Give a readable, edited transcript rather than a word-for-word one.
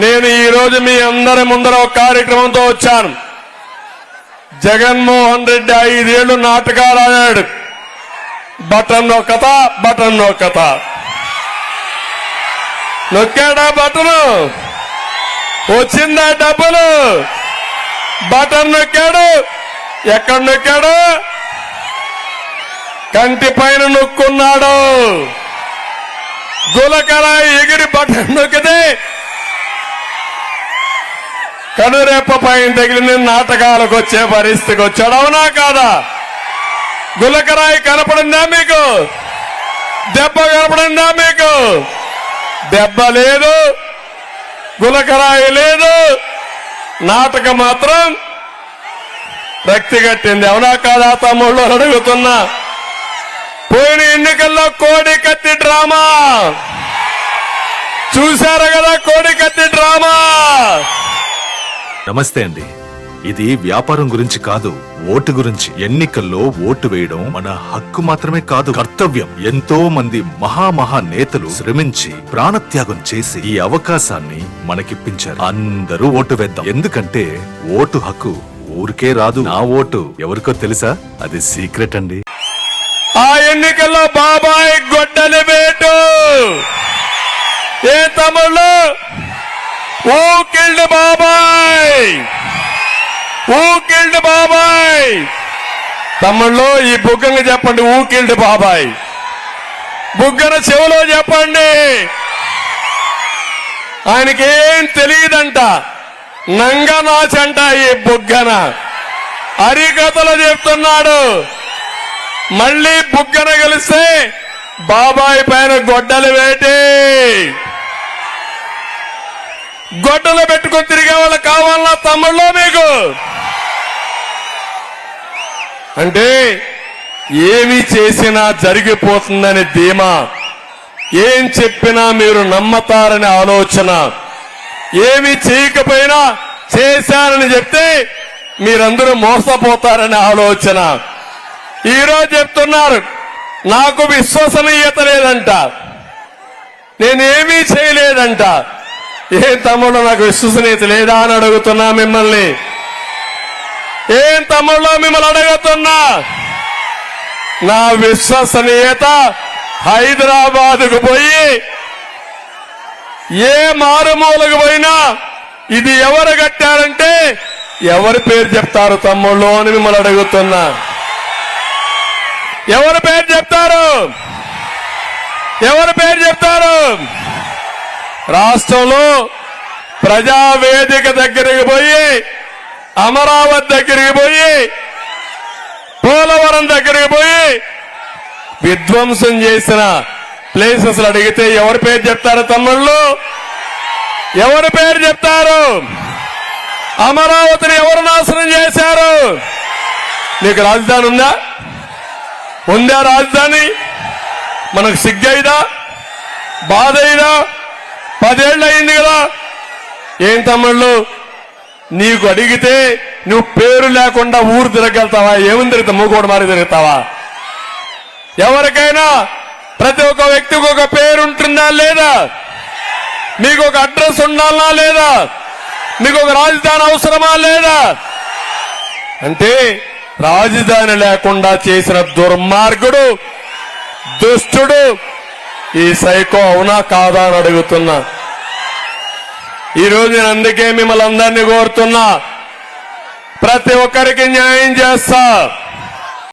నేను ఈ రోజు మీ అందరి ముందర ఒక కార్యక్రమంతో వచ్చాను. జగన్మోహన్ రెడ్డి 5 ఏళ్లు నాటకాలు ఆడాడు. బటన్ నొక్కత బటన్ నొక్కత నొక్కాడా బటను, వచ్చిందా డబ్బులు, బటన్ నొక్కాడు. ఎక్కడ నొక్కాడు? కంటి పైన నొక్కున్నాడు. గులకర ఎగిరి బటన్ నొక్కితే కనురేప పైన తగిలిన నాటకాలకు వచ్చే పరిస్థితికి వచ్చాడు. అవునా కాదా? గులకరాయి కనపడిందా మీకు? దెబ్బ కనపడిందా మీకు? దెబ్బ లేదు, గులకరాయి లేదు, నాటకం మాత్రం రక్తి కట్టింది. అవునా కాదా తమ్ముళ్ళు అడుగుతున్నా. పోయిన ఎన్నికల్లో కోడి కత్తి డ్రామా చూశారు కదా, కోడి కత్తి డ్రామా. నమస్తే అండి. ఇది వ్యాపారం గురించి కాదు, ఓటు గురించి. ఎన్నికల్లో ఓటు వేయడం మన హక్కు మాత్రమే కాదు, కర్తవ్యం. ఎంతో మంది మహా నేతలు శ్రమించి ప్రాణత్యాగం చేసి ఈ అవకాశాన్ని మనకిప్పించారు. అందరూ ఓటు వేద్దాం. ఎందుకంటే ఓటు హక్కు ఊరికే రాదు. నా ఓటు ఎవరికో తెలుసా? అది సీక్రెట్ అండి. ఆ ఎన్నికల్లో బాబాయ్ గొడ్డలి వేటు. ఏ తమ్ముళ్ళు? ఊ కిల్డ్ బాబాయ్, ఊ కిల్డ్ బాబాయ్. తమ్ముళ్ళు ఈ బుగ్గను చెప్పండి, ఊ కిల్డ్ బాబాయ్. బుగ్గన చెవులో చెప్పండి. ఆయనకేం తెలియదంట, నంగనాచంట ఈ బుగ్గన. అరికథలు చెప్తున్నాడు. మళ్ళీ బుగ్గన కలిస్తే బాబాయ్ పైన గొడ్డలు వేటి. గొడ్డలు పెట్టుకుని తిరిగే వాళ్ళు కావాలన్నా తమ్ముళ్ళో మీకు? అంటే ఏమి చేసినా జరిగిపోతుందని ధీమా, ఏం చెప్పినా మీరు నమ్మతారని ఆలోచన, ఏమి చేయకపోయినా చేశానని చెప్తే మీరందరూ మోసపోతారని ఆలోచన. ఈరోజు చెప్తున్నారు నాకు విశ్వసనీయత లేదంట, నేనేమీ చేయలేదంట. ఏం తమ్ముళ్ళు నాకు విశ్వసనీయత లేదా అని అడుగుతున్నా మిమ్మల్ని. ఏం తమ్ముళ్ళు మిమ్మల్ని అడుగుతున్నా. నా విశ్వసనీయత హైదరాబాద్కు పోయి ఏ మారుమూలకు పోయినా ఇది ఎవరు కట్టారంటే ఎవరి పేరు చెప్తారు తమ్ముళ్ళు అని మిమ్మల్ని అడుగుతున్నా. ఎవరి పేరు చెప్తారు? ఎవరి పేరు చెప్తారు? రాష్ట్రంలో ప్రజావేదిక దగ్గరికి పోయి, అమరావతి దగ్గరికి పోయి, పోలవరం దగ్గరికి పోయి విధ్వంసం చేసిన ప్లేసెస్ అడిగితే ఎవరి పేరు చెప్తారు తమ్ముళ్ళు? ఎవరి పేరు చెప్తారు? అమరావతిని ఎవరు నాశనం చేశారు? నీకు రాజధాని ఉందా? ఉందా రాజధాని? మనకు సిగ్గైదా? బాధ అయిదా? 10 ఏళ్ళు అయింది కదా. ఏం తమ్ముళ్ళు నీకు అడిగితే నువ్వు పేరు లేకుండా ఊరు తిరగలుగుతావా? ఏముంది తిరుగుతావు? మూకోడు మారి తిరుగుతావా? ఎవరికైనా ప్రతి ఒక్క వ్యక్తికి ఒక పేరు ఉంటుందా లేదా? మీకు ఒక అడ్రస్ ఉండాలా లేదా? మీకు ఒక రాజధాని అవసరమా లేదా? అంటే రాజధాని లేకుండా చేసిన దుర్మార్గుడు, దుష్టుడు ఈ సైకో. అవునా కాదా అని అడుగుతున్నా. ఈరోజు నేను అందుకే మిమ్మల్ని అందరినీ కోరుతున్నా, ప్రతి ఒక్కరికి న్యాయం చేస్తా.